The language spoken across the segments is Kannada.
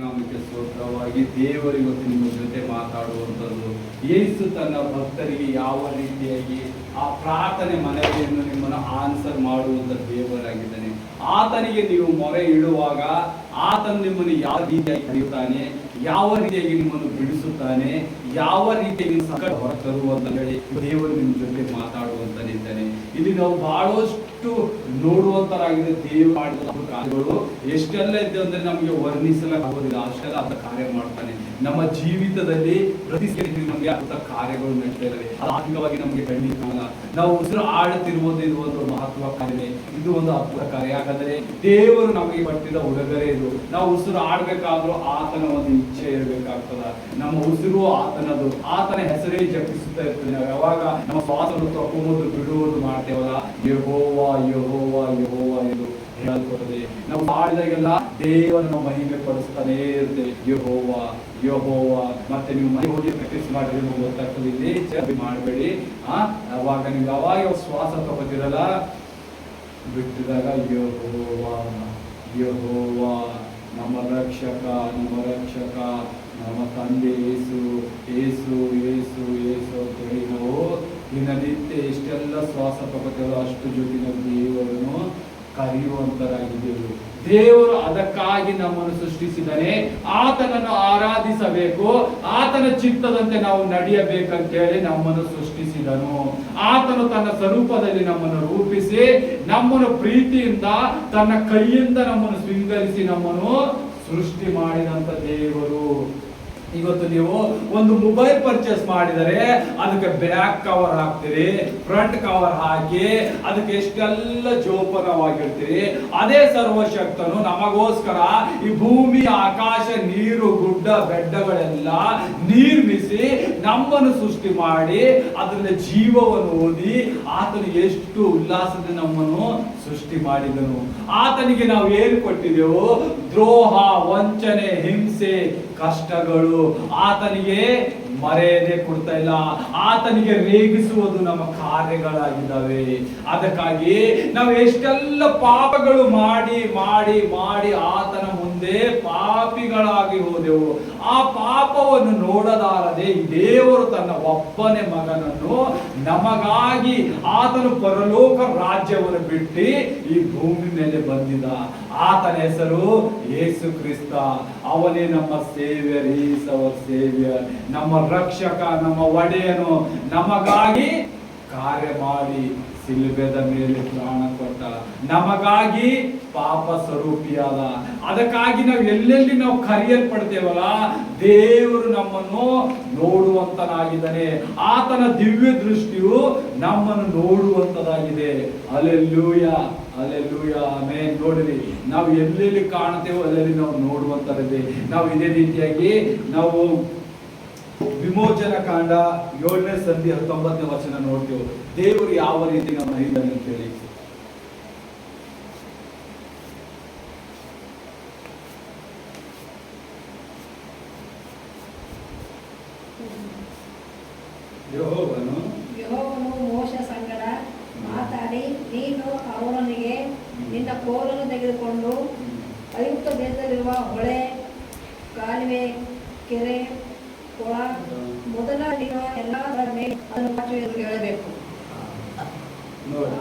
ನಾಮಕ್ಕೆ ಸ್ತೋತ್ರವಾಗಿ ದೇವರು ಇವತ್ತು ನಿಮ್ಮ ಜೊತೆ ಮಾತಾಡುವಂಥದ್ದು. ಯೇಸು ತನ್ನ ಭಕ್ತರಿಗೆ ಯಾವ ರೀತಿಯಾಗಿ ಆ ಪ್ರಾರ್ಥನೆ ಮನವಿಯನ್ನು ನಿಮ್ಮನ್ನು ಆನ್ಸರ್ ಮಾಡುವಂಥ ದೇವರಾಗಿದ್ದಾನೆ. ಆತನಿಗೆ ನೀವು ಮೊರೆ ಇಡುವಾಗ ಆತನು ನಿಮ್ಮನ್ನು ಯಾವ ರೀತಿಯಾಗಿ ಕರೆಯುತ್ತಾನೆ, ಯಾವ ರೀತಿಯಾಗಿ ನಿಮ್ಮನ್ನು ಬಿಡಿಸುತ್ತಾನೆ, ಯಾವ ರೀತಿಯಾಗಿ ಸಂಕಟ ಹೊರತರುವಂತ ಹೇಳಿ ದೇವರು ನಿಮ್ಮ ಜೊತೆ ಮಾತಾಡುವಂತನಿದ್ದಾನೆ. ಇಲ್ಲಿ ನಾವು ಬಹಳಷ್ಟು ನೋಡುವಂತರಾಗಿದೆ. ದೇವರು ಮಾಡಿದ ಕಾರ್ಯಗಳು ಎಷ್ಟೆಲ್ಲ ಇದೆ ಅಂದ್ರೆ ನಮಗೆ ವರ್ಣಿಸಲಾಗುವುದಿಲ್ಲ, ಅಷ್ಟೆಲ್ಲ ಅಂತ ಕಾರ್ಯ ಮಾಡ್ತಾನೆ. ನಮ್ಮ ಜೀವಿತದಲ್ಲಿ ಪ್ರತಿ ನಮಗೆ ಅಂತ ಕಾರ್ಯಗಳು ನಡೀತಾ ಇದ್ದಾವೆ. ಆತ್ಮಿಕವಾಗಿ ನಮಗೆ ಖಂಡಿತ ನಾವು ಉಸಿರು ಆಡುತ್ತಿರುವುದು ಇದು ಒಂದು ಮಹತ್ವ ಕಾರ್ಯ, ಇದು ಒಂದು ಅದ್ಭುತ ಕಾರ್ಯ. ಯಾಕಂದ್ರೆ ದೇವರು ನಮಗೆ ಪಟ್ಟಿದ ಉಡುಗೊರೆ ಇದು. ನಾವು ಉಸಿರು ಆಡ್ಬೇಕಾದ್ರೂ ಆತನ ಒಂದು ಇಚ್ಛೆ ಇರಬೇಕಾಗ್ತದ. ನಮ್ಮ ಉಸಿರು ಆತನದು, ಆತನ ಹೆಸರೇ ಜಪಿಸುತ್ತಾ ಇರ್ತದೆ. ನಾವು ಯಾವಾಗ ನಮ್ಮ ಶ್ವಾಸವನ್ನು ತಪ್ಪುವುದು ಬಿಡುವುದು ಮಾಡ್ತೇವಲ್ಲ, ಯೆಹೋವಾ ಯೆಹೋವಾ ಯೆಹೋವಾ ಎಂದು ಹೇಳಲ್ಪಡುತ್ತದೆ. ನಾವು ಆಡಿದಾಗೆಲ್ಲ ದೇವರನ್ನು ಮಹಿಮೆ ಪಡಿಸ್ತಾನೆ ಇರುತ್ತೆ, ಯೆಹೋವಾ ಯೆಹೋವಾ. ಮತ್ತೆ ನೀವು ಮನೆ ಹೋಗಿ ಪ್ರಾಕ್ಟೀಸ್ ಮಾಡಿದ್ರೆ ನಿಮ್ಗೆ ಗೊತ್ತಾಗ್ತದೆ, ಇಲ್ಲಿ ಮಾಡಬೇಡಿ. ಅವಾಗ ನೀವು ಯಾವಾಗ ಶ್ವಾಸ ತಗೋತಿರಲ್ಲ, ಬಿಟ್ಟಿದಾಗ ಯೆಹೋವಾ ಯೆಹೋವಾ ನಮ್ಮ ರಕ್ಷಕ, ನಮ್ಮ ರಕ್ಷಕ, ನಮ್ಮ ತಂದೆ ಯೇಸು ಯೇಸು ಯೇಸು ಯೇಸು ಅಂತ ಹೇಳಿ ನಾವು ದಿನನಿತ್ಯ ಎಷ್ಟೆಲ್ಲ ಶ್ವಾಸ ತಗೋತೇವೋ ಅಷ್ಟು ಜೊತೆ ನಾವು ದೇವರನ್ನು ಕರೆಯುವಂತರಾಗಿದ್ದೆವು. ದೇವರು ಅದಕ್ಕಾಗಿ ನಮ್ಮನ್ನು ಸೃಷ್ಟಿಸಿದನೆ. ಆತನನ್ನು ಆರಾಧಿಸಬೇಕು, ಆತನ ಚಿತ್ತದಂತೆ ನಾವು ನಡೆಯಬೇಕಂತ ಹೇಳಿ ನಮ್ಮನ್ನು ಸೃಷ್ಟಿಸಿದನು. ಆತನು ತನ್ನ ಸ್ವರೂಪದಲ್ಲಿ ನಮ್ಮನ್ನು ರೂಪಿಸಿ, ನಮ್ಮನ್ನು ಪ್ರೀತಿಯಿಂದ ತನ್ನ ಕೈಯಿಂದ ನಮ್ಮನ್ನು ಶೃಂಗರಿಸಿ ನಮ್ಮನ್ನು ಸೃಷ್ಟಿ ಮಾಡಿದಂತ ದೇವರು. ಇವತ್ತು ನೀವು ಒಂದು ಮೊಬೈಲ್ ಪರ್ಚೇಸ್ ಮಾಡಿದರೆ ಅದಕ್ಕೆ ಬ್ಯಾಕ್ ಕವರ್ ಹಾಕ್ತೀರಿ, ಫ್ರಂಟ್ ಕವರ್ ಹಾಕಿ ಅದಕ್ಕೆ ಎಷ್ಟೆಲ್ಲ ಜೋಪಾನವಾಗಿರ್ತೀರಿ. ಅದೇ ಸರ್ವಶಕ್ತನು ನಮಗೋಸ್ಕರ ಈ ಭೂಮಿ, ಆಕಾಶ, ನೀರು, ಗುಡ್ಡ ಬೆಡ್ಡಗಳೆಲ್ಲ ನಿರ್ಮಿಸಿ ನಮ್ಮನ್ನು ಸೃಷ್ಟಿ ಮಾಡಿ ಅದರಲ್ಲಿ ಜೀವವನ್ನು ಓದಿ ಆತನು ಎಷ್ಟು ಉಲ್ಲಾಸದಿಂದ ನಮ್ಮನ್ನು ಸೃಷ್ಟಿ ಮಾಡಿದನು. ಆತನಿಗೆ ನಾವು ಏನು ಕೊಟ್ಟಿದ್ದೆವು? ದ್ರೋಹ, ವಂಚನೆ, ಹಿಂಸೆ, ಕಷ್ಟಗಳು. ಆತನಿಗೆ ಮರ್ಯಾದೆ ಕೊಡ್ತಾ ಇಲ್ಲ, ಆತನಿಗೆ ರೇಗಿಸುವುದು ನಮ್ಮ ಕಾರ್ಯಗಳಾಗಿದ್ದಾವೆ. ಅದಕ್ಕಾಗಿ ನಾವು ಎಷ್ಟೆಲ್ಲ ಪಾಪಗಳು ಮಾಡಿ ಮಾಡಿ ಮಾಡಿ ಆತನ ಮುಂದೆ ಪಾಪಿಗಳಾಗಿ ಹೋದೆವು. ಆ ಪಾಪವನ್ನು ನೋಡದಾರದೆ ದೇವರು ತನ್ನ ಒಬ್ಬನೇ ಮಗನನ್ನು ನಮಗಾಗಿ ಆತನು ಪರಲೋಕ ರಾಜ್ಯವನ್ನು ಬಿಟ್ಟು ಈ ಭೂಮಿ ಮೇಲೆ ಬಂದಿದ್ದ. ಆತನ ಹೆಸರು ಯೇಸು ಕ್ರಿಸ್ತ. ಅವನೇ ನಮ್ಮ ಸೇವ್ಯರ್, ಈಸ್ ಅವರ್ ಸೇವ್ಯರ್, ನಮ್ಮ ರಕ್ಷಕ, ನಮ್ಮ ಒಡೆಯನು. ನಮಗಾಗಿ ಕಾರ್ಯ ಮಾಡಿ ಸಿಲುಬೆದ ಮೇಲೆ ಪ್ರಾಣ ಕೊಟ್ಟ, ನಮಗಾಗಿ ಪಾಪ ಸ್ವರೂಪಿಯಾದ. ಅದಕ್ಕಾಗಿ ನಾವು ಎಲ್ಲೆಲ್ಲಿ ನಾವು ಕರೆಯಲ್ಪಡ್ತೇವಲ್ಲ, ದೇವರು ನಮ್ಮನ್ನು ನೋಡುವಂತನಾಗಿದ್ದಾನೆ. ಆತನ ದಿವ್ಯ ದೃಷ್ಟಿಯು ನಮ್ಮನ್ನು ನೋಡುವಂತದಾಗಿದೆ. Alleluia alleluia amen. ನೋಡಿರಿ, ನಾವು ಎಲ್ಲೆಲ್ಲಿ ಕಾಣುತ್ತೇವೋ ಅಲ್ಲೆಲ್ಲಿ ನಾವು ನೋಡುವಂತರಿದೆ. ನಾವು ಇದೇ ರೀತಿಯಾಗಿ ನಾವು ವಿಮೋಚನ ಕಾಂಡ 7ನೇ ಸಂಧಿ 19ನೇ ವಚನ ನೋಡ್ತೇವೆ. ದೇವರು ಯಾವ ರೀತಿ ನಮ್ಮ ಹಿರಿಯರು ಅಂತ ಹೇಳಿ. ಯೆಹೋವನು ಮೋಶೆ ಸಂಗಡ ಮಾತಾಡಿ, ನೀನು ಅವನಿಗೆ ನಿನ್ನ ಕೋಲನ್ನು ತೆಗೆದುಕೊಂಡು ಐಗುಪ್ತ ದೇಶದಲ್ಲಿರುವ ಹೊಳೆ, ಕಾಲುವೆ, ಕೆರೆ, ಕೊಳ ಮೊದಲಾಗಿರುವ ಎಲ್ಲದರ ಮೇಲೆ ಅದನ್ನು ಹೇಳಬೇಕು. ನೋಡಿ,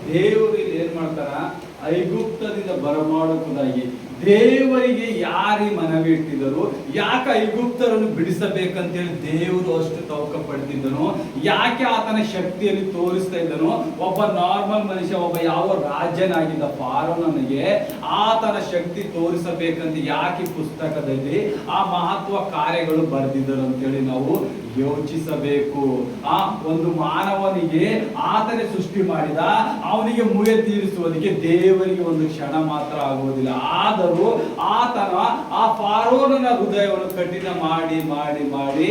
ದೇವರು ಇಲ್ಲಿ ಏನ್ ಮಾಡ್ತಾರ? ಐಗುಪ್ತದಿಂದ ಬರಮಾಡುವುದಾಗಿ ದೇವರಿಗೆ ಯಾರಿ ಮನವಿ ಇಟ್ಟಿದರು? ಯಾಕೆ ಐಗುಪ್ತರನ್ನು ಬಿಡಿಸಬೇಕಂತೇಳಿ ದೇವರು ಅಷ್ಟು ತವಕ ಪಡ್ತಿದ್ದನು? ಯಾಕೆ ಆತನ ಶಕ್ತಿಯಲ್ಲಿ ತೋರಿಸ್ತಾ ಇದ್ದನು? ಒಬ್ಬ ನಾರ್ಮಲ್ ಮನುಷ್ಯ, ಒಬ್ಬ ಯಾವ ರಾಜ್ಯನಾಗಿದ್ದ ಫಾರೋನನಿಗೆ ಆತನ ಶಕ್ತಿ ತೋರಿಸಬೇಕಂತ ಯಾಕೆ ಪುಸ್ತಕದಲ್ಲಿ ಆ ಮಹತ್ವ ಕಾರ್ಯಗಳು ಬರೆದಿದ್ದರು ಅಂತೇಳಿ ನಾವು ಯೋಚಿಸಬೇಕು. ಆ ಒಂದು ಮಾನವನಿಗೆ ಆತನೇ ಸೃಷ್ಟಿ ಮಾಡಿದ, ಅವನಿಗೆ ಮುಯ ತೀರಿಸುವುದಕ್ಕೆ ದೇವರಿಗೆ ಒಂದು ಕ್ಷಣ ಮಾತ್ರ ಆಗುವುದಿಲ್ಲ. ಆದರೂ ಆತನ ಆ ಫಾರೋನನ ಹೃದಯವನ್ನು ಕಠಿಣ ಮಾಡಿ ಮಾಡಿ ಮಾಡಿ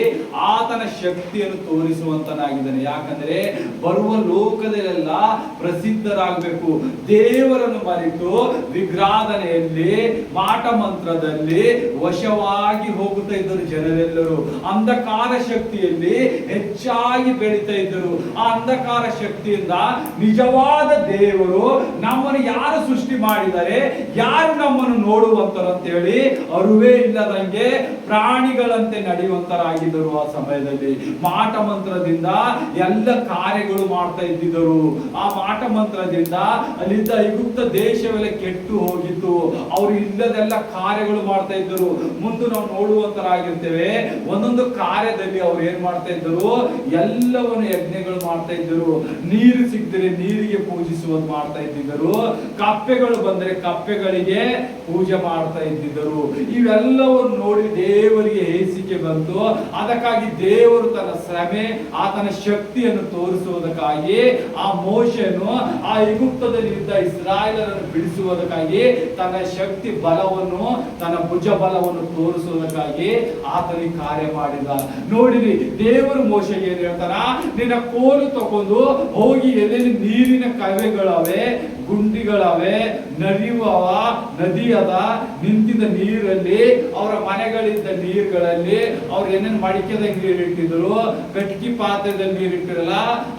ಆತನ ಶಕ್ತಿಯನ್ನು ತೋರಿಸುವಂತನಾಗಿದ್ದಾನೆ. ಯಾಕಂದ್ರೆ ಬರುವ ಲೋಕದಲ್ಲೆಲ್ಲ ಪ್ರಸಿದ್ಧರಾಗಬೇಕು. ದೇವರನ್ನು ಮರೆತು ವಿಗ್ರಾಧನೆಯಲ್ಲಿ ಮಾಟ ಮಂತ್ರದಲ್ಲಿ ವಶವಾಗಿ ಹೋಗುತ್ತಾ ಇದ್ದರು ಜನರೆಲ್ಲರೂ. ಅಂಧಕಾರ ಶಕ್ತಿಯಲ್ಲಿ ಹೆಚ್ಚಾಗಿ ಬೆಳೀತಾ ಇದ್ದರು. ಆ ಅಂಧಕಾರ ಶಕ್ತಿಯಿಂದ ನಿಜವಾದ ದೇವರು ನಮ್ಮನ್ನು ಯಾರು ಸೃಷ್ಟಿ ಮಾಡಿದರೆ, ಯಾರು ನಮ್ಮನ್ನು ನೋಡುವಂತರು ಅಂತ ಹೇಳಿ ಅರಿವೇ ಇಲ್ಲದಂಗೆ ಪ್ರಾಣಿಗಳಂತೆ ನಡೆಯುವಂತರಾಗಿದ್ದರು. ಆ ಸಮಯದಲ್ಲಿ ಮಾಟ ಮಂತ್ರದಿಂದ ಎಲ್ಲ ಕಾರ್ಯಗಳು ಮಾಡ್ತಾ ಇದ್ದಿದ್ದರು. ಆ ಮಾಟ ಮಂತ್ರದಿಂದ ಅಲ್ಲಿದ್ದ ಐಗುಪ್ತ ದೇಶವೆಲ್ಲ ಕೆಟ್ಟು ಹೋಗಿತ್ತು. ಅವರು ಇಲ್ಲದೆಲ್ಲ ಕಾರ್ಯಗಳು ಮಾಡ್ತಾ ಇದ್ದರು. ಮುಂದೆ ನಾವು ನೋಡುವಂತರಾಗಿರ್ತೇವೆ. ಒಂದೊಂದು ಕಾರ್ಯದಲ್ಲಿ ಅವ್ರು ಏನ್ ಮಾಡ್ತಾ ಇದ್ದರು, ಎಲ್ಲವನ್ನು ಯಜ್ಞಗಳು ಮಾಡ್ತಾ ಇದ್ದರು. ನೀರು ಸಿಕ್ಕಿದ್ರೆ ನೀರಿಗೆ ಪೂಜಿಸುವುದು ಮಾಡ್ತಾ ಇದ್ದಿದ್ದರು. ಕಪ್ಪೆಗಳು ಬಂದರೆ ಕಪ್ಪೆಗಳಿಗೆ ಪೂಜೆ ಮಾಡ್ತಾ ಇದ್ದಿದ್ದರು. ಇವೆಲ್ಲವನ್ನು ನೋಡಿ ದೇವರಿಗೆ ಹೇಸಿಕೆ ಬಂತು. ಅದಕ್ಕಾಗಿ ದೇವರು ತನ್ನ ಶ್ರಮೆ, ಆತನ ಶಕ್ತಿಯನ್ನು ತೋರಿಸುವುದಕ್ಕಾಗಿ ಆ ಮೋಶೆಯನ್ನು ಆ ಐಗುಪ್ತದಲ್ಲಿ ಇದ್ದ ಇಸ್ರಾಯೇಲರನ್ನು ಬಿಡಿಸುವುದಕ್ಕಾಗಿ ತನ್ನ ಶಕ್ತಿ ಬಲವನ್ನು, ತನ್ನ ಭುಜ ಬಲವನ್ನು ತೋರಿಸುವುದಕ್ಕಾಗಿ ಆತನಿಗೆ ಕಾರ್ಯ ಮಾಡಿದ. ನೋಡಿರಿ, ದೇವರು ಮೋಶೆಗೆ ಏನ್ ಹೇಳ್ತಾರ, ನಿನ್ನ ಕೋಲು ತಕೊಂಡು ಹೋಗಿ ಎಲ್ಲೆಲ್ಲಿ ನೀರಿನ ಕವೆಗಳವೆ, ಗುಂಡಿಗಳವೆ, ನದಿಯುವ ನದಿ ಅದ, ನಿಂತಿದ್ದ ನೀರಲ್ಲಿ, ಅವರ ಮನೆಗಳಿದ್ದ ನೀರುಗಳಲ್ಲಿ ಅವ್ರು ಏನೇನು ಮಡಿಕೆದಾಗ ನೀರಿಟ್ಟಿದ್ರು, ಕಟ್ಕಿ ಪಾತ್ರೆದಲ್ಲಿ ನೀರಿಟ್ಟಿರಲ್ಲ,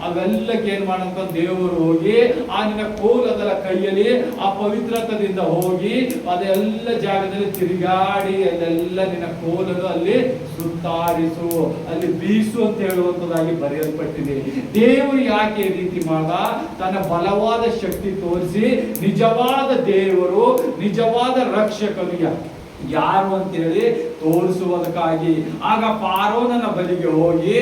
ಅವೆಲ್ಲಕ್ಕೆ ಏನ್ ಮಾಡಂತ ದೇವರು ಹೋಗಿ ಆ ನಿನ್ನ ಕೋಲು ಅದರ ಕೈಯಲ್ಲಿ ಆ ಪವಿತ್ರತದಿಂದ ಹೋಗಿ ಅದೆಲ್ಲ ಜಾಗದಲ್ಲಿ ತಿರುಗಾಡಿ ಅಲ್ಲೆಲ್ಲ ನಿನ್ನ ಕೋಲನ್ನು ಅಲ್ಲಿ ಸುತ್ತಾಡಿಸು, ಅಲ್ಲಿ ಬೀಸು ಅಂತ ಹೇಳುವಂತದಾಗಿ ಬರೆಯಲ್ಪಟ್ಟಿದೆ. ದೇವರು ಯಾಕೆ ಈ ರೀತಿ ಮಾಡ, ತನ್ನ ಬಲವಾದ ಶಕ್ತಿ ತೋರಿಸಿ ನಿಜವಾದ ದೇವರು, ನಿಜವಾದ ರಕ್ಷಕನು ಯಾರು ಅಂತೇಳಿ ತೋರಿಸುವುದಕ್ಕಾಗಿ. ಆಗ ಫಾರೋನನ ಬಳಿಗೆ ಹೋಗಿ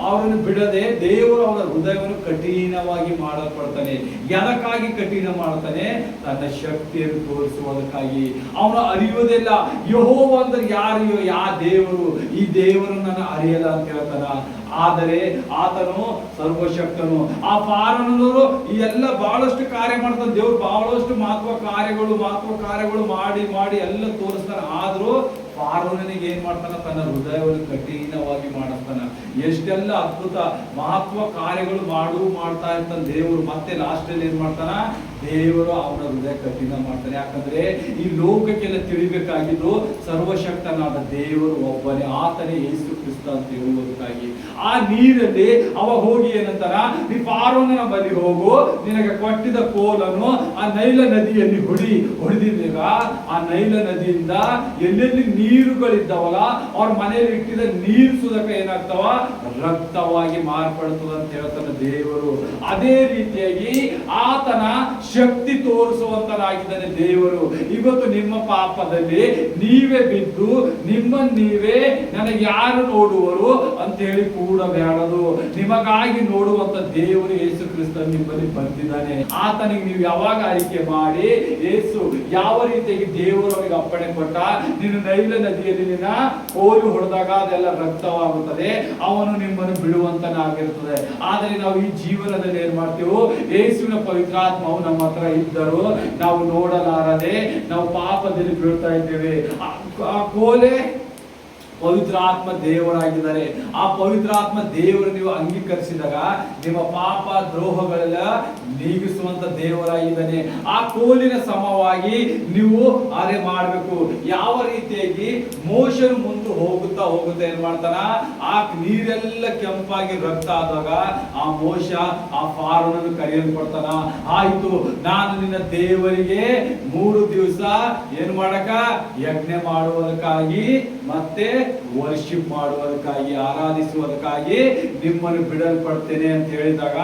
ಅವರನ್ನು ಬಿಡದೆ ದೇವರು ಅವರ ಹೃದಯವನ್ನು ಕಠಿಣವಾಗಿ ಮಾಡಲ್ಪಡ್ತಾನೆ. ಎದಕ್ಕಾಗಿ ಕಠಿಣ ಮಾಡ್ತಾನೆ? ತನ್ನ ಶಕ್ತಿಯನ್ನು ತೋರಿಸುವುದಕ್ಕಾಗಿ. ಅವನು ಅರಿಯುವುದಿಲ್ಲ ಯೆಹೋವ ಅಂದ್ರೆ ಯಾರು, ದೇವರು, ಈ ದೇವರು ನನ್ನ ಅರಿಯಲ್ಲ ಅಂತ ಹೇಳ್ತಾನ. ಆದರೆ ಆತನು ಸರ್ವಶಕ್ತನು. ಆ ಫಾರೋನರು ಈ ಎಲ್ಲ ಬಹಳಷ್ಟು ಕಾರ್ಯ ಮಾಡ್ತಾನೆ. ದೇವ್ರು ಬಹಳಷ್ಟು ಮಹತ್ವ ಕಾರ್ಯಗಳು ಮಾಡಿ ಎಲ್ಲ ತೋರಿಸ್ತಾನೆ. ಆದ್ರೂ ಫಾರೋನನಿಗೆ ಏನ್ ಮಾಡ್ತಾನ, ತನ್ನ ಹೃದಯವನ್ನು ಕಠಿಣವಾಗಿ ಮಾಡಿಸ್ತಾನ. ಎಷ್ಟೆಲ್ಲ ಅದ್ಭುತ ಮಹತ್ವ ಕಾರ್ಯಗಳು ಮಾಡ್ತಾ ಇರ್ತಾನೆ ದೇವರು. ಮತ್ತೆ ಲಾಸ್ಟ್ ಅಲ್ಲಿ ಏನ್ ಮಾಡ್ತಾನ, ದೇವರು ಅವನ ಹೃದಯ ಕಠಿಣ ಮಾಡ್ತಾನೆ. ಯಾಕಂದ್ರೆ ಈ ಲೋಕಕ್ಕೆಲ್ಲ ತಿಳಿಬೇಕಾಗಿದ್ದು ಸರ್ವಶಕ್ತನಾದ ದೇವರು ಒಬ್ಬನೇ, ಆತನೇ ಯೇಸು ಕ್ರಿಸ್ತ ಅಂತ ಹೇಳುವುದಕ್ಕಾಗಿ. ಆ ನೀರಲ್ಲಿ ಅವ ಹೋಗಿ ಏನಂತಾರ, ನೀ ಫಾರೋನನ ಬಳಿ ಹೋಗು, ನಿನಗೆ ಕೊಟ್ಟಿದ್ದ ಕೋಲನ್ನು ಆ ನೈಲ ನದಿಯಲ್ಲಿ ಹೊಡೆದಿದ್ದಾಗ ಆ ನೈಲ ನದಿಯಿಂದ ಎಲ್ಲೆಲ್ಲಿ ನೀರುಗಳಿದ್ದಾವಲ್ಲ ಅವ್ರ ಮನೆಯಲ್ಲಿ ಇಟ್ಟಿದ್ದ ನೀರು ಸುದಕ ಏನಾಗ್ತಾವ, ರಕ್ತವಾಗಿ ಮಾರ್ಪಡ್ತದ ಅಂತ ಹೇಳ್ತಾನೆ ದೇವರು. ಅದೇ ರೀತಿಯಾಗಿ ಆತನ ಶಕ್ತಿ ತೋರಿಸುವಂತರಾಗಿದ್ದಾನೆ ದೇವರು. ಇವತ್ತು ನಿಮ್ಮ ಪಾಪದಲ್ಲಿ ನೀವೇ ಬಿದ್ದು ನೀವೇ ನನಗೆ ಯಾರು ನೋಡುವರು ಅಂತ ಹೇಳಿ ಕೂಡ ಬೇಡದು. ನಿಮಗಾಗಿ ನೋಡುವಂತ ದೇವರು ಯೇಸು ಕ್ರಿಸ್ತ ನಿಮ್ಮಲ್ಲಿ ಬಂದಿದ್ದಾನೆ. ಆತನಿಗೆ ನೀವು ಯಾವಾಗ ಆಯ್ಕೆ ಮಾಡಿ, ಯೇಸು ಯಾವ ರೀತಿಯಾಗಿ ದೇವರು ಅವರಿಗೆ ಅಪ್ಪಣೆ ಕೊಟ್ಟ, ನೀನು ನೈಲ ನದಿಯಲ್ಲಿ ನಿನ್ನ ಕೋಲು ಹೊಡೆದಾಗ ಅದೆಲ್ಲ ರಕ್ತವಾಗುತ್ತದೆ, ಅವನು ನಿಮ್ಮನ್ನು ಬಿಡುವಂತನಾಗಿರುತ್ತದೆ. ಆದರೆ ನಾವು ಈ ಜೀವನದಲ್ಲಿ ಏನ್ ಮಾಡ್ತೀವಿ, ಯೇಸುವಿನ ಪವಿತ್ರಾತ್ಮವು ನಮ್ಮ ಹತ್ರ ಇದ್ದರು ನಾವು ನೋಡಲಾರದೆ ನಾವು ಪಾಪದಲ್ಲಿ ಬೀಳ್ತಾ ಇದ್ದೇವೆ. ಆ ಕೋಲೆ ಪವಿತ್ರಾತ್ಮ ದೇವರಾಗಿದ್ದಾರೆ. ಆ ಪವಿತ್ರಾತ್ಮ ದೇವರು ನೀವು ಅಂಗೀಕರಿಸಿದಾಗ ನಿಮ್ಮ ಪಾಪ ದ್ರೋಹಗಳೆಲ್ಲ ನೀಗಿಸುವಂತ ದೇವರಾಗಿದ್ದಾನೆ. ಆ ಕೋಲಿನ ಸಮವಾಗಿ ನೀವು ಅರೆ ಮಾಡಬೇಕು. ಯಾವ ರೀತಿಯಾಗಿ ಮೋಶನು ಮುಂದೆ ಹೋಗುತ್ತಾ ಏನ್ ಮಾಡ್ತಾನ, ಆ ನೀರೆಲ್ಲ ಕೆಂಪಾಗಿ ರಕ್ತ ಆದಾಗ ಆ ಮೋಶ ಆ ಫಾರೋನನ್ನು ಕರೆಯಲ್ಪಡ್ತಾನ. ಆಯ್ತು, ನಾನು ನಿನ್ನ ದೇವರಿಗೆ 3 ದಿವಸ ಏನ್ ಮಾಡಕ, ಯಜ್ಞ ಮಾಡುವುದಕ್ಕಾಗಿ ಮತ್ತೆ ವರ್ಷಿಪ್ ಮಾಡುವುದಕ್ಕಾಗಿ, ಆರಾಧಿಸುವುದಕ್ಕಾಗಿ ನಿಮ್ಮನ್ನು ಬಿಡಲ್ಪಡ್ತೇನೆ ಅಂತ ಹೇಳಿದಾಗ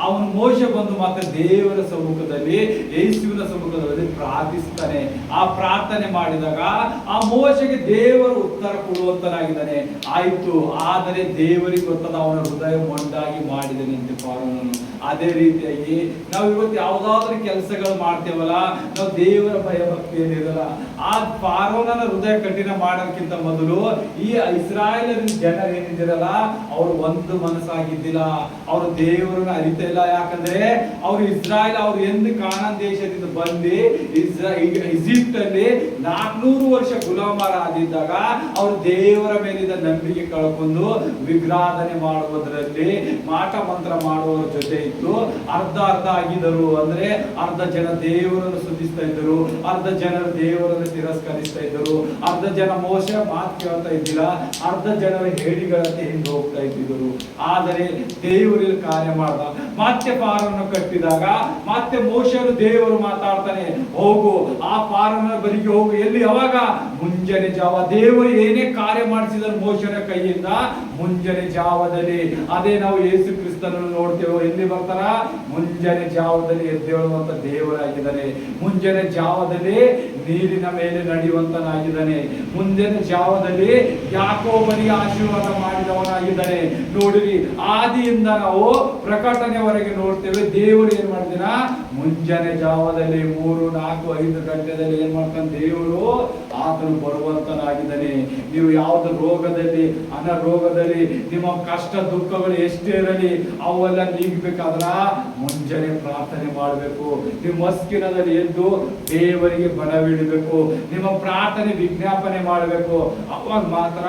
ಅವನು ಮೋಶ ಬಂದು ಮತ್ತೆ ದೇವರ ಸಮ್ಮುಖದಲ್ಲಿ, ಯೇಸುವಿನ ಸಮ್ಮುಖದಲ್ಲಿ ಪ್ರಾರ್ಥಿಸ್ತಾನೆ. ಆ ಪ್ರಾರ್ಥನೆ ಮಾಡಿದಾಗ ಆ ಮೋಶೆಗೆ ದೇವರು ಉತ್ತರ ಕೊಡುವಂತನಾಗಿದ್ದಾನೆ. ಆಯ್ತು, ಆದರೆ ದೇವರಿಗೆ ಗೊತ್ತದ ಅವನ ಹೃದಯ ಮೊಂಡಾಗಿ ಮಾಡಿದ್ದೇನೆ ಅಂತ ಫಾರೋನನು. ಅದೇ ರೀತಿಯಾಗಿ ನಾವು ಇವತ್ತು ಯಾವ್ದಾದ್ರು ಕೆಲಸಗಳು ಮಾಡ್ತೇವಲ್ಲ, ನಾವು ದೇವರ ಭಯ ಭಕ್ತಿ ಏನಿರಲ್ಲ. ಆ ಫಾರೋನನ ಹೃದಯ ಕಠಿಣ ಮಾಡೋದಕ್ಕಿಂತ ಮೊದಲು ಈ ಇಸ್ರಾಯೇಲ್ ಜನರು ಏನಿದಿರಲ್ಲ, ಅವರು ಒಂದು ಮನಸ್ಸಾಗಿದ್ದಿಲ್ಲ, ಅವರು ದೇವರನ್ನ ಅರಿತಾ ಇಲ್ಲ. ಯಾಕಂದ್ರೆ ಅವರು ಇಸ್ರಾಯೇಲ್ ಅವ್ರು ಎಂದು ಕಾನಾನ್ ದೇಶದಿಂದ ಬಂದು ಈಜಿಪ್ಟ್ ಅಲ್ಲಿ 400 ವರ್ಷ ಗುಲಾಮರಾಗಿದ್ದಾಗ ಅವರು ದೇವರ ಮೇಲಿದ್ದ ನಂಬಿಕೆ ಕಳ್ಕೊಂಡು ವಿಗ್ರಾಧನೆ ಮಾಡುವುದರಲ್ಲಿ, ಮಾಟ ಮಂತ್ರ ಮಾಡುವವರ ಜೊತೆ ಇತ್ತು. ಅರ್ಧ ಅರ್ಧ ಆಗಿದರು. ಅಂದ್ರೆ ಅರ್ಧ ಜನ ದೇವರನ್ನು ಸ್ತುತಿಸ್ತಾ ಇದ್ದರು, ಅರ್ಧ ಜನರು ದೇವರನ್ನು ತಿರಸ್ಕರಿಸ್ತಾ ಇದ್ದರು, ಅರ್ಧ ಜನ ಮೋಶೆ ಮಾತು ಕೇಳ್ತಾ ಇದ್ದಿಲ್ಲ, ಅರ್ಧ ಜನರ ಹೇಳಿಗಳಂತೆ ಹಿಂದೆ ಹೋಗ್ತಾ ಇದ್ದಿದ್ದರು. ಆದರೆ ದೇವರಲ್ಲಿ ಕಾರ್ಯ ಮಾಡ್ದ. ಮತ್ತೆ ಪಾರನ್ನು ಕಟ್ಟಿದಾಗ ಮತ್ತೆ ಮೋಶೆಯನ್ನು ದೇವರು ಮಾತಾಡ್ತಾನೆ, ಹೋಗು ಆ ಪಾರನ ಬಳಿಗೆ ಹೋಗು. ಎಲ್ಲಿ? ಅವಾಗ ಮುಂಜಾನೆ ಜಾವ. ದೇವರು ಏನೇ ಕಾರ್ಯ ಮಾಡಿಸಿದರು ಮೋಶೆನ ಕೈಯಿಂದ ಮುಂಜಾನೆ ಜಾವದಲ್ಲಿ. ಅದೇ ನಾವು ಯೇಸು ಕ್ರಿಸ್ತನನ್ನು ನೋಡ್ತೇವೆ. ಎಲ್ಲಿ ಬರ್ತಾರ? ಮುಂಜಾನೆ ಜಾವದಲ್ಲಿ ಎದ್ದೇಳುವಂತ ದೇವರಾಗಿದ್ದಾನೆ. ಮುಂಜಾನೆ ಜಾವದಲ್ಲಿ ನೀರಿನ ಮೇಲೆ ನಡೆಯುವಂತನಾಗಿದ್ದಾನೆ. ಮುಂಜಾನೆ ಜಾವದಲ್ಲಿ ಯಾಕೋಬನಿಗೆ ಆಶೀರ್ವಾದ ಮಾಡಿದವನಾಗಿದ್ದಾನೆ. ನೋಡಿರಿ, ಆದಿಯಿಂದ ನಾವು ಪ್ರಕಟಣೆವರೆಗೆ ನೋಡ್ತೇವೆ. ದೇವರು ಏನ್ ಮಾಡಿದಿನ? ಮುಂಜಾನೆ ಜಾವದಲ್ಲಿ 3, 4, 5 ಗಂಟೆದಲ್ಲಿ ಏನ್ ಮಾಡ್ತಾನೆ? ದೇವರು ಆತನು ಬರುವಂತನಾಗಿದ್ದಾನೆ. ನೀವು ಯಾವ್ದು ರೋಗದಲ್ಲಿ, ಅನಾರೋಗದಲ್ಲಿ, ನಿಮ್ಮ ಕಷ್ಟ ದುಃಖಗಳು ಎಷ್ಟೇ ಇರಲಿ ಅವೆಲ್ಲ ನೀಗಬೇಕಾದ್ರ ಮುಂಜಾನೆ ಪ್ರಾರ್ಥನೆ ಮಾಡಬೇಕು. ನೀವು ಮಸ್ಕಿನದಲ್ಲಿ ಎದ್ದು ದೇವರಿಗೆ ಬಣವಿಡಬೇಕು. ನಿಮ್ಮ ಪ್ರಾರ್ಥನೆ ವಿಜ್ಞಾಪನೆ ಮಾಡಬೇಕು. ಅವಾಗ ಮಾತ್ರ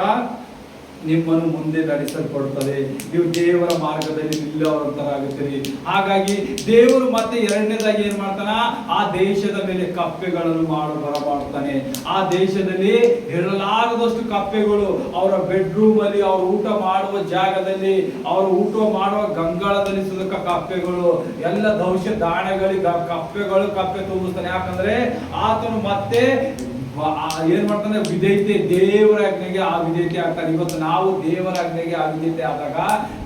ನಿಮ್ಮನ್ನು ಮುಂದೆ ನಡೆಸಲ್ಪಡುತ್ತದೆ. ನೀವು ದೇವರ ಮಾರ್ಗದಲ್ಲಿ ನಿಲ್ಲುವಂತರಾಗುತ್ತೀರಿ. ಹಾಗಾಗಿ ದೇವರು ಮತ್ತೆ ಎರಡನೇದಾಗಿ ಏನ್ ಮಾಡ್ತಾನ? ಆ ದೇಶದ ಮೇಲೆ ಕಪ್ಪೆಗಳನ್ನು ಬರಮಾಡ್ತಾನೆ. ಆ ದೇಶದಲ್ಲಿ ಇರಲಾರದಷ್ಟು ಕಪ್ಪೆಗಳು ಅವರ ಬೆಡ್ರೂಮ್ ಅಲ್ಲಿ, ಅವರು ಊಟ ಮಾಡುವ ಜಾಗದಲ್ಲಿ, ಅವರು ಊಟ ಮಾಡುವ ಗಂಗಾಳದಲ್ಲಿ ಸುದಕ ಕಪ್ಪೆಗಳು, ಎಲ್ಲ ದೌಷ್ಯ ದಾಣಗಳಿಗೆ ಕಪ್ಪೆಗಳು ಕಪ್ಪೆ ತುಂಬಿಸ್ತಾನೆ. ಯಾಕಂದ್ರೆ ಆತನು ಮತ್ತೆ ಏನ್ ಮಾಡ್ತಾನೆ? ವಿಧೇಯತೆ, ದೇವರ ಆಜ್ಞೆಗೆ ಆ ವಿಧೇಯತೆ ಆಗ್ತಾನೆ. ಇವತ್ತು ನಾವು ದೇವರ ಆಜ್ಞೆಗೆ ಆ ವಿಧೇಯತೆ ಆದಾಗ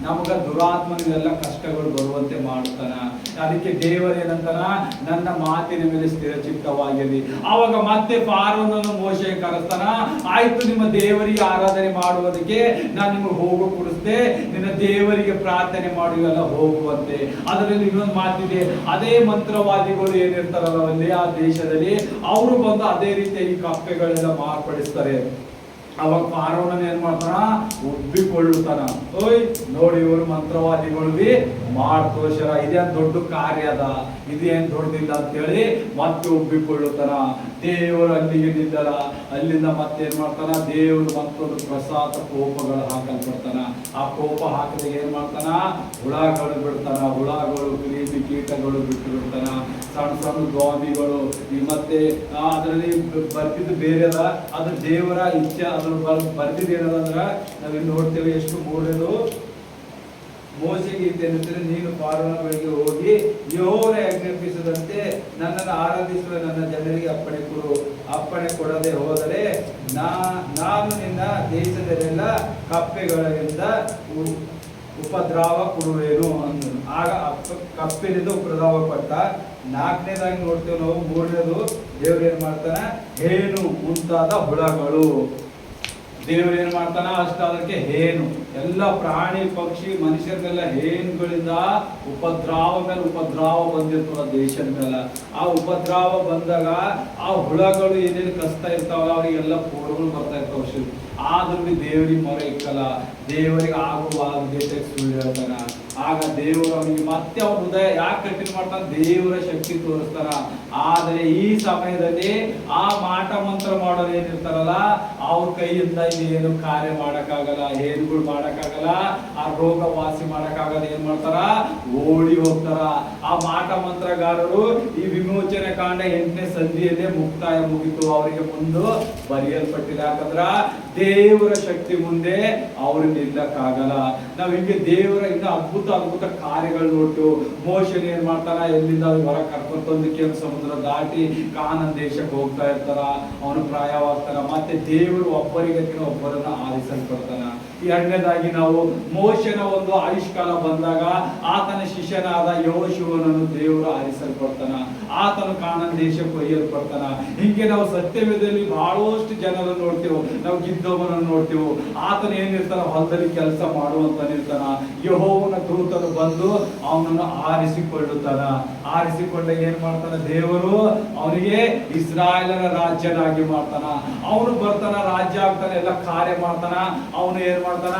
ನಮಗ ದುರಾತ್ಮನಿಗೆಲ್ಲ ಕಷ್ಟಗಳು ಬರುವಂತೆ ಮಾಡ್ತಾನ. ಅದಕ್ಕೆ ದೇವರೇನಂತಾನ? ನನ್ನ ಮಾತಿನ ಮೇಲೆ ಸ್ಥಿರಚಿತ್ತವಾಗಿರಲಿ. ಆವಾಗ ಮತ್ತೆ ಫಾರೋನನ್ನು ಮೋಶೆ ಕರೆಸ್ತಾನ. ಆಯ್ತು, ನಿಮ್ಮ ದೇವರಿಗೆ ಆರಾಧನೆ ಮಾಡುವುದಕ್ಕೆ ನಾನು ನಿಮಗೆ ಹೋಗೋ ಕೊಡಿಸ್ದೆ, ನಿನ್ನ ದೇವರಿಗೆ ಪ್ರಾರ್ಥನೆ ಮಾಡುವೆಲ್ಲ ಹೋಗುವಂತೆ. ಅದರಲ್ಲಿ ಇನ್ನೊಂದು ಮಾತಿದೆ, ಅದೇ ಮಂತ್ರವಾದಿಗಳು ಏನಿರ್ತಾರಲ್ಲ ಅಲ್ಲಿ ಆ ದೇಶದಲ್ಲಿ, ಅವರು ಬಂದು ಅದೇ ರೀತಿಯಾಗಿ ಕಪ್ಪೆಗಳೆಲ್ಲ ಮಾರ್ಪಡಿಸ್ತಾರೆ. ಅವಾಗ ಫಾರೋನ ಏನ್ ಮಾಡ್ತಾನ? ಒಪ್ಪಿಕೊಳ್ಳುತ್ತಾನ. ಓಯ್ ನೋಡಿ, ಇವರು ಮಂತ್ರವಾದಿಗಳು ಮಾಡ್ತೋಷರ, ಇದೇನ್ ದೊಡ್ಡ ಕಾರ್ಯ ಅದ, ಇದೇನ್ ದೊಡ್ಡದಿಲ್ಲ ಅಂತ ಹೇಳಿ ಮತ್ತೆ ಒಪ್ಪಿಕೊಳ್ಳುತ್ತಾನ. ದೇವರು ಅಲ್ಲಿಗೆ ನಿಲ್ಲಲ್ಲ. ಅಲ್ಲಿಂದ ಮತ್ತೆ ಏನ್ ಮಾಡ್ತಾನ? ದೇವರು ಮತ್ತೊಂದು ಪ್ರಸಾದ ಕೋಪಗಳು ಹಾಕಲ್ಪಡ್ತಾನ. ಆ ಕೋಪ ಹಾಕಿದಾಗ ಏನ್ ಮಾಡ್ತಾನ? ಹುಳಗಳು ಬಿಡ್ತಾನ. ಹುಳಗಳು, ಕ್ರಿಮಿ ಕೀಟಗಳು ಬಿಟ್ಟು ಬಿಡ್ತಾನ. ಸಣ್ಣ ಸಣ್ಣ ದ್ವಾಮಿಗಳು. ಮತ್ತೆ ಅದರಲ್ಲಿ ಬರ್ತಿದ್ದು ಬೇರೆ ಅದ, ಅದು ದೇವರ ಇಚ್ಛೆ. ಅದ್ರ ಬರ್ತಿದ್ದು ಏನದಂದ್ರ ನಾವಿಲ್ಲಿ ನೋಡ್ತೇವೆ. ಎಷ್ಟು? 3ನೇದು ಮೋಶೆಗೆ ಇದ್ದೇನೆಂದರೆ, ನೀನು ಫಾರೋನ ಬಳಿಗೆ ಹೋಗಿ ಯೆಹೋವನ ಆಜ್ಞಾಪಿಸಿದಂತೆ ನನ್ನನ್ನು ಆರಾಧಿಸುವ ನನ್ನ ಜನರಿಗೆ ಅಪ್ಪಣೆ ಕೊಡದೆ ಹೋದರೆ ನಾನು ನಿನ್ನ ದೇಶದಲ್ಲೆಲ್ಲ ಕಪ್ಪೆಗಳಿಂದ ಉಪದ್ರವ ಕೊಡುವೇನು ಅಂದನು. ಆಗ ಕಪ್ಪಿನಿಂದ ಉಪದ್ರವ ಪಟ್ಟ. 4ನೇದಾಗಿ ನೋಡ್ತೇವೆ ನಾವು. 3ನೇದು ದೇವ್ರು ಏನ್ ಮಾಡ್ತಾನ? ಹೇನು ಮುಂತಾದ ಹುಳಗಳು. ದೇವರು ಏನ್ ಮಾಡ್ತಾನ? ಅಷ್ಟಾದಕ್ಕೆ ಹೇನು, ಎಲ್ಲ ಪ್ರಾಣಿ ಪಕ್ಷಿ ಮನುಷ್ಯರಿಗೆಲ್ಲ ಹೇನುಗಳಿಂದ ಉಪದ್ರವ ಮೇಲೆ ಉಪದ್ರವ ಬಂದಿರ್ತವ ದೇಶದ ಮೇಲೆ. ಆ ಉಪದ್ರವ ಬಂದಾಗ ಆ ಹುಳಗಳು ಏನೇನು ಕಸ್ತಾ ಇರ್ತಾವಲ್ಲ ಅವರಿಗೆಲ್ಲ ಪೂರ್ವಗಳು ಬರ್ತಾ ಇರ್ತಾವ. ಆದ್ರೂ ದೇವರಿಗೆ ಮೊರೆ ಇಕ್ಕಲ್ಲ. ದೇವರಿಗೆ ಆಗುವ ಆದ್ಯತೆ ಸುಳ್ಳು ಹೇಳ್ತಾನ. ಆಗ ದೇವರು ಅವನಿಗೆ ಮತ್ತೆ ಅವನ ಹೃದಯ ಯಾಕೆ ಕಠಿಣ ಮಾಡ್ತಾನ? ದೇವರ ಶಕ್ತಿ ತೋರಿಸ್ತಾನ. ಆದರೆ ಈ ಸಮಯದಲ್ಲಿ ಆ ಮಾಟ ಮಂತ್ರ ಮಾಡೋರು ಏನಿರ್ತಾರಲ್ಲ ಅವ್ರ ಕೈಯಿಂದ ಏನು ಕಾರ್ಯ ಮಾಡಕ್ಕಾಗಲ್ಲ, ಏನುಗಳು ಮಾಡಕ್ಕಾಗಲ್ಲ, ಆ ರೋಗ ವಾಸಿ ಮಾಡಕ್ಕಾಗಲ್ಲ. ಏನ್ ಮಾಡ್ತಾರ? ಓಡಿ ಹೋಗ್ತಾರ. ಆ ಮಾಟ ಮಂತ್ರಗಾರರು ಈ ವಿಮೋಚನೆ ಕಾಂಡ 8ನೇ ಸಂಧಿಯಲ್ಲೇ ಮುಕ್ತಾಯ ಮುಗಿತು. ಅವರಿಗೆ ಮುಂದೆ ಬರೆಯಲ್ಪಟ್ಟಿದೆ. ಯಾಕಂದ್ರ ದೇವರ ಶಕ್ತಿ ಮುಂದೆ ಅವ್ರು ನಿಲ್ಲಕ್ಕಾಗಲ್ಲ. ನಾವ್ ಹಿಂಗೆ ದೇವರ ಇನ್ನು ಅದ್ಭುತ ಕಾರ್ಯಗಳು ನೋಡ್ತೇವೆ. ಮೋಶೆನ ಏನ್ ಮಾಡ್ತಾರ? ಎಲ್ಲಿಂದ ಹೊರ ಕರ್ಕೊಂತಂದಕ್ಕೆ ಸಮುದ್ರ ದಾಟಿ ಕಾನಾನ್ ದೇಶಕ್ಕೆ ಹೋಗ್ತಾ ಇರ್ತಾರ. ಅವನು ಪ್ರಾಯವಾಗ್ತಾನ. ಮತ್ತೆ ದೇವರು ಒಬ್ಬರಿಗಕ್ಕಿನ ಒಬ್ಬರನ್ನ ಆರಿಸಲ್ಪಡ್ತಾನ. ಎರಡನೇದಾಗಿ ನಾವು ಮೋಶೆನ ಒಂದು ಆಯುಷ್ಕಾಲ ಬಂದಾಗ ಆತನ ಶಿಷ್ಯನಾದ ಯೆಹೋಶುವನನ್ನು ದೇವರು ಆರಿಸಲ್ಪಡ್ತಾನ. ಆತನು ಕಾನಾನ್ ದೇಶಕ್ಕೆ ಒಯ್ಯಲ್ಪಡ್ತಾನ. ಹಿಂಗೆ ನಾವು ಸತ್ಯವೇದದಲ್ಲಿ ಬಹಳಷ್ಟು ಜನರನ್ನು ನೋಡ್ತೇವೆ. ನಾವು ಗಿದ್ದವನನ್ನು ನೋಡ್ತೇವೆ. ಆತನ ಏನಿರ್ತಾನ? ಹೊಲದಲ್ಲಿ ಕೆಲಸ ಮಾಡುವಂತನಿರ್ತಾನ. ಯೆಹೋವನ ದೂತನು ಬಂದು ಅವನನ್ನು ಆರಿಸಿಕೊಳ್ಳುತ್ತಾನ. ಆರಿಸಿಕೊಂಡಾಗ ಏನ್ ಮಾಡ್ತಾನ? ದೇವರು ಅವನಿಗೆ ಇಸ್ರಾಯೇಲರ ರಾಜ್ಯನಾಗಿ ಮಾಡ್ತಾನ. ಅವನು ಬರ್ತಾನ, ರಾಜ್ಯ ಆಗ್ತಾನೆ, ಎಲ್ಲ ಕಾರ್ಯ ಮಾಡ್ತಾನ. ಅವನು ಏನ್ ಮಾಡ್ತಾನ,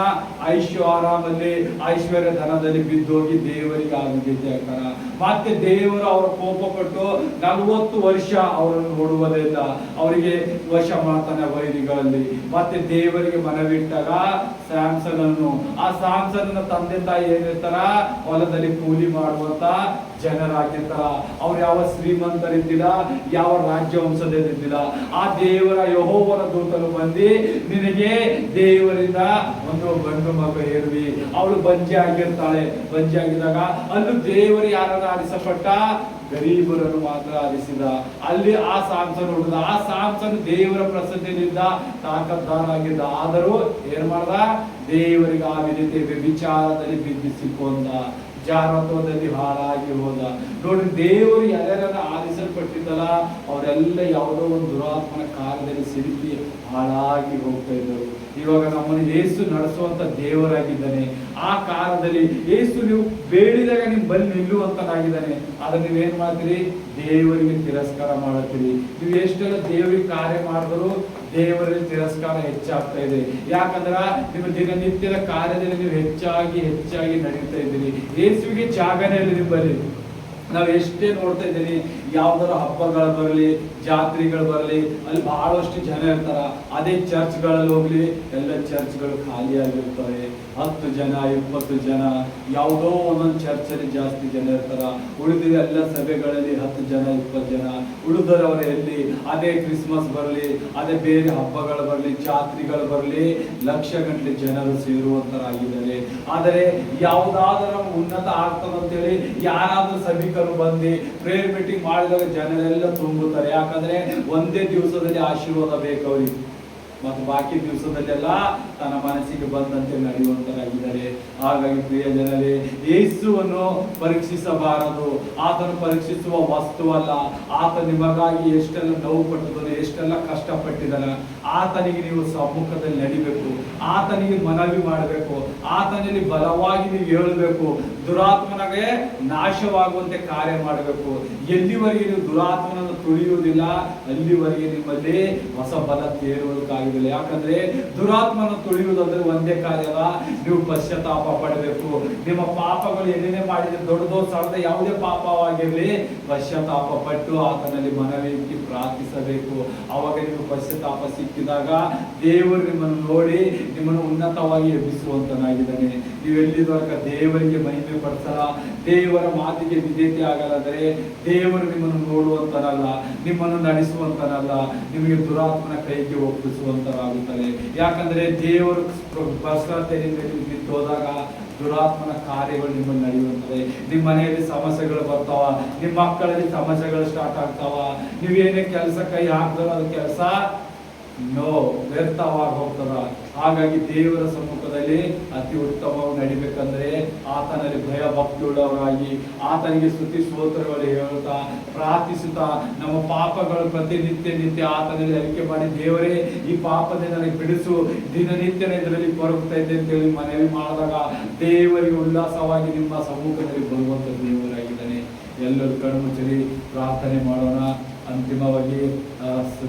ಐಶ್ವರ್ಯದಲ್ಲಿ ಐಶ್ವರ್ಯ ಧನದಲ್ಲಿ ಬಿದ್ದೋಗಿ ದೇವರಿಗೆ ಆಗಿದೆ ಆಗ್ತಾನ. ಮತ್ತೆ ದೇವರು ಅವರ ಕೋಪ ಪಟ್ಟು 40 ವರ್ಷ ಅವರನ್ನು ನೋಡುವುದೇ ಇಲ್ಲ, ಅವರಿಗೆ ವಶ ಮಾಡ್ತಾನೆ ವೈರಿಗಳಲ್ಲಿ. ಮತ್ತೆ ದೇವರಿಗೆ ಮನವಿಟ್ಟಾಗ ಆ ಸ್ಯಾಮ್ಸನ್ ತಂದೆ ತಾಯಿ ಏನಿರ್ತಾರ, ಹೊಲದಲ್ಲಿ ಕೂಲಿ ಮಾಡುವಂತ ಜನರಾಗಿರ್ತಾರ. ಅವ್ರು ಯಾವ ಶ್ರೀಮಂತರಿದ್ದಿಲ್ಲ, ಯಾವ ರಾಜ್ಯ ವಂಶದಲ್ಲಿದ್ದಿಲ್ಲ. ಆ ದೇವರ ಯೆಹೋವನ ದೂತನು ಬಂದು ನಿನಗೆ ದೇವರಿಂದ ಒಂದು ಗಂಡು ಮಗ ಇರುವಿ. ಅವಳು ಬಂಜೆ ಆಗಿರ್ತಾಳೆ. ಬಂಜೆ ಆಗಿದಾಗ ಅಲ್ಲೂ ದೇವರು ಯಾರನ್ನ ಆರಿಸಪಟ್ಟ, ಗರೀಬರನ್ನು ಮಾತ್ರ ಆರಿಸಿದ. ಅಲ್ಲಿ ಆ ಸಾಮ್ಸನ್ ಹುಡುಗ, ಆ ಸಾಮ್ಸನ್ ದೇವರ ಪ್ರಸಿದ್ಧಿಯಿಂದ ತಾಕದ್ದಾರಾಗಿದ್ದ. ಆದರೂ ಏನ್ ಮಾಡ್ದ, ದೇವರಿಗೆ ಆ ವಿಧತೆ ವ್ಯಭಿಚಾರದಲ್ಲಿ ಬಿದ್ದಿಸಿಕೊಂಡ, ಜಾರತ್ವದಲ್ಲಿ ಹಾಳಾಗಿ ಹೋದ. ನೋಡ್ರಿ, ದೇವರು ಯಾರ್ಯಾರನ್ನ ಆರಿಸಲ್ಪಟ್ಟಿದ್ದಲ್ಲ ಅವರೆಲ್ಲ ಯಾವುದೋ ಒಂದು ದುರಾತ್ಮನ ಕಾರ್ಯದಲ್ಲಿ ಸಿಲುಕಿ ಹಾಳಾಗಿ ಹೋಗ್ತಾ ಇದ್ದರು. ಇವಾಗ ನಮ್ಮನ್ನು ಯೇಸು ನಡೆಸುವಂತ ದೇವರಾಗಿದ್ದಾನೆ. ಆ ಕಾಲದಲ್ಲಿ ಯೇಸು ನೀವು ಬೇಡಿದಾಗ ನಿಮ್ ಬಳಿ ನಿಲ್ಲುವಂತನಾಗಿದ್ದಾನೆ. ಆದ್ರೆ ನೀವೇನ್ ಮಾಡ್ತೀರಿ, ದೇವರಿಗೆ ತಿರಸ್ಕಾರ ಮಾಡುತ್ತೀರಿ. ನೀವು ಎಷ್ಟೆಲ್ಲ ದೇವರಿಗೆ ಕಾರ್ಯ ಮಾಡಿದ್ರು ದೇವರಲ್ಲಿ ತಿರಸ್ಕಾರ ಹೆಚ್ಚಾಗ್ತಾ ಇದೆ. ಯಾಕಂದ್ರ ನಿಮ್ಮ ದಿನನಿತ್ಯದ ಕಾರ್ಯದಲ್ಲಿ ನೀವು ಹೆಚ್ಚಾಗಿ ನಡೀತಾ ಇದ್ದೀರಿ. ಯೇಸುವಿಗೆ ಜಾಗನೇ ಇಲ್ಲ ನಿಮ್ಮಲ್ಲಿ. ನಾವು ಎಷ್ಟೇ ನೋಡ್ತಾ ಇದ್ದೀರಿ, ಯಾವ್ದಾರ ಹಬ್ಬಗಳು ಬರಲಿ, ಜಾತ್ರೆಗಳು ಬರಲಿ, ಅಲ್ಲಿ ಬಹಳಷ್ಟು ಜನ ಇರ್ತಾರ. ಅದೇ ಚರ್ಚ್ಗಳಲ್ಲಿ ಹೋಗ್ಲಿ, ಎಲ್ಲ ಚರ್ಚ್ಗಳು ಖಾಲಿಯಾಗಿರ್ತವೆ. 10 ಜನ 20 ಜನ, ಯಾವುದೋ ಒಂದೊಂದು ಚರ್ಚಲ್ಲಿ ಜಾಸ್ತಿ ಜನ ಇರ್ತಾರ. ಉಳಿದ ಎಲ್ಲ ಸಭೆಗಳಲ್ಲಿ 10 ಜನ 20 ಜನ. ಉಳಿದರವರ ಎಲ್ಲಿ, ಅದೇ ಕ್ರಿಸ್ಮಸ್ ಬರಲಿ, ಅದೇ ಬೇರೆ ಹಬ್ಬಗಳು ಬರಲಿ, ಜಾತ್ರೆಗಳು ಬರಲಿ, ಲಕ್ಷ ಗಂಟೆ ಜನರು ಸೇರುವಂತರಾಗಿದ್ದಾರೆ. ಆದರೆ ಯಾವುದಾದ್ರೂ ಉನ್ನತ ಆಗ್ತದಂತೇಳಿ ಯಾರಾದ್ರೂ ಸಭಿಕರು ಬಂದು ಪ್ರೇಯರ್ ಮೀಟಿಂಗ್ ಮಾಡಿದಾಗ ಜನರೆಲ್ಲ ತುಂಬುತ್ತಾರೆ. ಯಾಕಂದ್ರೆ ಒಂದೇ ದಿವಸದಲ್ಲಿ ಆಶೀರ್ವಾದ ಬೇಕು ಅವರಿಗೆ, ಮತ್ತು ಬಾಕಿ ದಿವಸದಲ್ಲೆಲ್ಲ ತನ್ನ ಮನಸ್ಸಿಗೆ ಬಂದಂತೆ ನಡೆಯುವಂತರಾಗಿದ್ದಾರೆ. ಹಾಗಾಗಿ ಪ್ರಿಯ ಜನರೇ, ಯೇಸುವನ್ನು ಪರೀಕ್ಷಿಸಬಾರದು. ಆತನು ಪರೀಕ್ಷಿಸುವ ವಸ್ತುವಲ್ಲ. ಆತ ನಿಮಗಾಗಿ ಎಷ್ಟೆಲ್ಲ ನೋವು ಪಟ್ಟಿದ್ದಾನೆ, ಎಷ್ಟೆಲ್ಲ ಕಷ್ಟಪಟ್ಟಿದ್ದಾನೆ. ಆತನಿಗೆ ನೀವು ಸಮ್ಮುಖದಲ್ಲಿ ನಡಿಬೇಕು, ಆತನಿಗೆ ಮನವಿ ಮಾಡಬೇಕು, ಆತನಲ್ಲಿ ಬಲವಾಗಿ ನೀವು ಹೇಳಬೇಕು. ದುರಾತ್ಮನಿಗೆ ನಾಶವಾಗುವಂತೆ ಕಾರ್ಯ ಮಾಡಬೇಕು. ಎಲ್ಲಿವರೆಗೆ ನೀವು ದುರಾತ್ಮನನ್ನು ತುಳಿಯುವುದಿಲ್ಲ, ಅಲ್ಲಿವರೆಗೆ ನಿಮ್ಮಲ್ಲಿ ಹೊಸ ಬಲ ತೇರುವುದಕ್ಕಾಗಿಲ್ಲ. ಯಾಕಂದ್ರೆ ದುರಾತ್ಮನ ತುಳಿಯುವುದಂದ್ರೆ ಒಂದೇ ಕಾರ್ಯದ, ನೀವು ಪಶ್ಚಾತ್ತಾಪ ಪಡಬೇಕು. ನಿಮ್ಮ ಪಾಪಗಳು ಏನೇನೇ ಮಾಡಿದ್ರೆ, ದೊಡ್ಡದೋ ಸಣ್ಣದ ಯಾವುದೇ ಪಾಪವಾಗಿರಲಿ, ಪಶ್ಚಾತ್ತಾಪ ಪಟ್ಟು ಆತನಲ್ಲಿ ಮನವಿ ಇಟ್ಟು ಪ್ರಾರ್ಥಿಸಬೇಕು. ಅವಾಗ ನೀವು ಪಶ್ಚಾತ್ತಾಪ ಸಿಕ್ಕಿದಾಗ ದೇವರು ನಿಮ್ಮನ್ನು ನೋಡಿ ನಿಮ್ಮನ್ನು ಉನ್ನತವಾಗಿ ಎಬ್ಬಿಸುವಂತನಾಗಿದ್ದಾನೆ. ನೀವು ಎಲ್ಲಿರುವಾಗ ದೇವರಿಗೆ ಮಹಿಮೆ ಪಡಿಸಲ್ಲ, ದೇವರ ಮಾತಿಗೆ ವಿಧೇಯತೆ ಆಗಲ್ಲಂದ್ರೆ ದೇವರು ನಿಮ್ಮನ್ನು ನೋಡುವಂತನಲ್ಲ, ನಿಮ್ಮನ್ನು ನಡೆಸುವಂತನಲ್ಲ, ನಿಮಗೆ ದುರಾತ್ಮನ ಕೈಗೆ ಒಪ್ಪಿಸುವಂತರಾಗುತ್ತದೆ. ಯಾಕಂದ್ರೆ ದೇವರು ಭ್ರಷ್ಟತೆಯಿಂದ ಹೋದಾಗ ದುರಾತ್ಮನ ಕಾರ್ಯಗಳು ನಿಮ್ಮನ್ನು ನಡೆಯುವಂತದೆ. ನಿಮ್ಮ ಮನೆಯಲ್ಲಿ ಸಮಸ್ಯೆಗಳು ಬರ್ತಾವ, ನಿಮ್ಮ ಮಕ್ಕಳಲ್ಲಿ ಸಮಸ್ಯೆಗಳು ಸ್ಟಾರ್ಟ್ ಆಗ್ತಾವ. ನೀವೇನೇ ಕೆಲಸ ಕೈ ಹಾಕಿದ್ರು ಅದು ಕೆಲಸ ವ್ಯರ್ಥವಾಗಿ ಹೋಗ್ತದ. ಹಾಗಾಗಿ ದೇವರ ಸಮ್ಮುಖದಲ್ಲಿ ಅತಿ ಉತ್ತಮವಾಗಿ ನಡಿಬೇಕಂದ್ರೆ ಆತನಲ್ಲಿ ಭಯ ಭಕ್ತಿ ಉಳ್ಳವರಾಗಿ ಆತನಿಗೆ ಸ್ತುತಿ ಸ್ತೋತ್ರಗಳು ಹೇಳುತ್ತಾ ಪ್ರಾರ್ಥಿಸುತ್ತಾ ನಮ್ಮ ಪಾಪಗಳು ನಿತ್ಯ ಆತನಲ್ಲಿ ಅರಿಕೆ ಮಾಡಿ, ದೇವರೇ ಈ ಪಾಪದಿಂದ ನನಗೆ ಬಿಡಿಸು, ದಿನನಿತ್ಯ ಇದರಲ್ಲಿ ಕೊರಗ್ತಾ ಇದ್ದೆ ಅಂತೇಳಿ ಮನವಿ ಮಾಡಿದಾಗ ದೇವರಿಗೆ ಉಲ್ಲಾಸವಾಗಿ ನಿಮ್ಮ ಸಮ್ಮುಖದಲ್ಲಿ ಬರುವಂತ ದೇವರಾಗಿದ್ದಾನೆ. ಎಲ್ಲರೂ ಕಣ್ಮುಚ್ಚಲಿ ಪ್ರಾರ್ಥನೆ ಮಾಡೋಣ. ಅಂತಿಮವಾಗಿ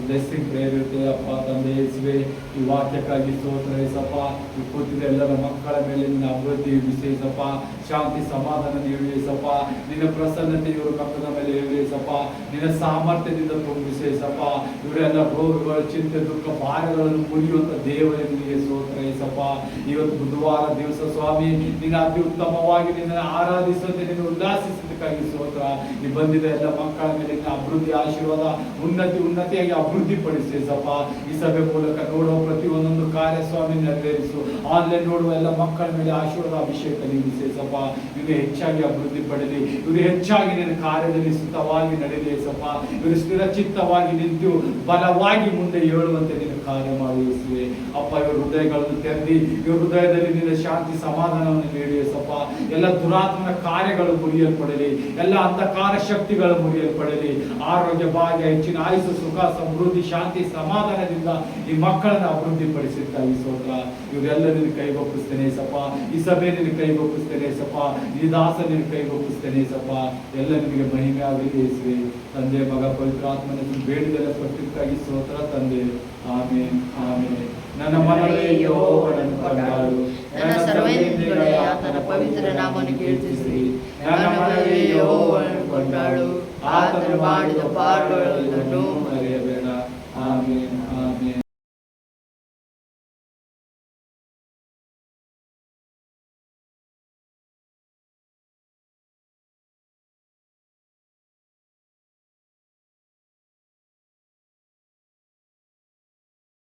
ಬ್ಲೆಸ್ಸಿಂಗ್ ಪ್ರೇಯರ್ ಇರುತ್ತೆ. ಅಪ್ಪ ತಂದೆ ಯೇಸುವೆ, ಈ ವಾಕ್ಯಕ್ಕಾಗಿ ಸ್ತೋತ್ರ ಯೇಸಪ್ಪ. ಈ ಕೂತಿದ ಎಲ್ಲರ ಮಕ್ಕಳ ಮೇಲೆ ನಿನ್ನ ಅಭಿವೃದ್ಧಿ ವಿಶೇಷಪ್ಪ, ಶಾಂತಿ ಸಮಾಧಾನ ನೀವು ಯೇಸಪ್ಪ, ನಿನ್ನ ಪ್ರಸನ್ನತೆ ಇವರು ಮಕ್ಕಳ ಮೇಲೆ ಯೇಸಪ್ಪ, ನಿನ್ನ ಸಾಮರ್ಥ್ಯದಿಂದ ತುಂಬಿಸೇಸಪ್ಪ. ಇವರೆಲ್ಲ ರೋಗಗಳು, ಚಿಂತೆ, ದುಃಖ, ಭಾರಗಳನ್ನು ಮುರಿಯುವಂತ ದೇವರಿಗೆ ಸ್ತೋತ್ರ ಯೇಸಪ್ಪ. ಇವತ್ತು ಬುಧವಾರ ದಿವಸ ಸ್ವಾಮಿ, ನಿನ್ನ ಅತ್ಯುತ್ತಮವಾಗಿ ನಿನ್ನ ಆರಾಧಿಸುವಂತೆ ನಿನ್ನ ಉಲ್ಲಾಸಿಸೋದಕ್ಕಾಗಿ ಸ್ತೋತ್ರ. ಈ ಬಂದಿದ ಎಲ್ಲ ಮಕ್ಕಳ ಮೇಲೆ ನಿನ್ನ ಅಭಿವೃದ್ಧಿ ಆಶೀರ್ವಾದ ಉನ್ನತಿಯಾಗಿ ಅಭಿವೃದ್ಧಿ ಪಡಿಸೇಸಪ್ಪ. ಈ ಸಭೆ ಮೂಲಕ ನೋಡುವ ಪ್ರತಿಯೊಂದೊಂದು ಕಾರ್ಯ ಸ್ವಾಮಿ ನೆರವೇರಿಸು. ಆನ್ಲೈನ್ ನೋಡುವ ಎಲ್ಲ ಮಕ್ಕಳ ಮೇಲೆ ಆಶೀರ್ವಾದ ಅಭಿಷೇಕ ನೀಡಿಸೇಸಪ್ಪ. ಇವರು ಹೆಚ್ಚಾಗಿ ಅಭಿವೃದ್ಧಿ ಪಡಲಿ, ಇವರು ಹೆಚ್ಚಾಗಿ ನಿನ್ನ ಕಾರ್ಯದಲ್ಲಿ ಸುತವಾಗಿ ನಡೆಯಲೇಸಪ್ಪ. ಇವರು ಸ್ಥಿರಚಿತ್ತವಾಗಿ ನಿಂತು ಬಲವಾಗಿ ಮುಂದೆ ಏಳುವಂತೆ ನಿನ್ನ ಕಾರ್ಯ ಮಾಡುವಿಸುವೆ ಅಪ್ಪ. ಇವರು ಹೃದಯಗಳನ್ನು ತೆರೆದಿ, ಇವ್ರ ಹೃದಯದಲ್ಲಿ ನಿನ್ನ ಶಾಂತಿ ಸಮಾಧಾನವನ್ನು ನೀಡಿಸಪ್ಪ. ಎಲ್ಲ ದುರಾತ್ಮನ ಕಾರ್ಯಗಳು ಮುರಿಯಲ್ಪಡಲಿ, ಎಲ್ಲ ಅಂಧಕಾರ ಶಕ್ತಿಗಳು ಮುರಿಯಲ್ಪಡಲಿ. ಆರೋಗ್ಯ, ಭಾಗ್ಯ, ಹೆಚ್ಚಿನ ಆಯುಷು, ಸುಖ, ಸಮೃದ್ಧಿ, ಶಾಂತಿ, ಸಮಾಧಾನದಿಂದ ಈ ಮಕ್ಕಳನ್ನು ಅಭಿವೃದ್ಧಿ ಪಡಿಸುತ್ತಾರೆ ಸ್ತೋತ್ರ. ಇವರೆಲ್ಲ ನಿನ್ನ ಕೈಗೊಪ್ಪಿಸ್ತೇನೆ ಸಪ್ಪ. ಈ ಸಭೆ ನಿನ್ನ ಕೈಗೊಪ್ಪಿಸ್ತೇನೆ ಸಪ್ಪ. ಈ ದಾಸ ನಿನ್ನ ಕೈಗೊಪ್ಪಿಸ್ತೇನೆ ಸಪ್ಪ. ಎಲ್ಲ ನಿಮಗೆ ಮಹಿಮೆ ಆಗಲಿ ಯೇಸುವೆ. ತಂದೆ ಮಗ ಪವಿತ್ರಾತ್ಮನ ಬೇಡಿದರೆ ಕೊಟ್ಟಿದ್ದಕ್ಕಾಗಿ ಸ್ತೋತ್ರ ತಂದೆ. ಆಮೇನ್ ಆಮೇನ್. ನನ್ನ ಮನವೇ ಯೆಹೋವನನ್ನು ಕೊಂಡಾಡು, ನನ್ನ ಸರ್ವೇಂದ್ರಿಯಗಳೇ ಆತನ ಪವಿತ್ರ ನಾಮವನ್ನು ಕೀರ್ತಿಸಿರಿ. ನನ್ನ ಮನವೇ ಯೆಹೋವನನ್ನು ಕೊಂಡಾಡು, ಆತನು ಮಾಡಿದ ಪಾಪಗಳನ್ನು ಮರೆಯಬೇಡ. ಆಮೇನ್ ಆಮೇನ್.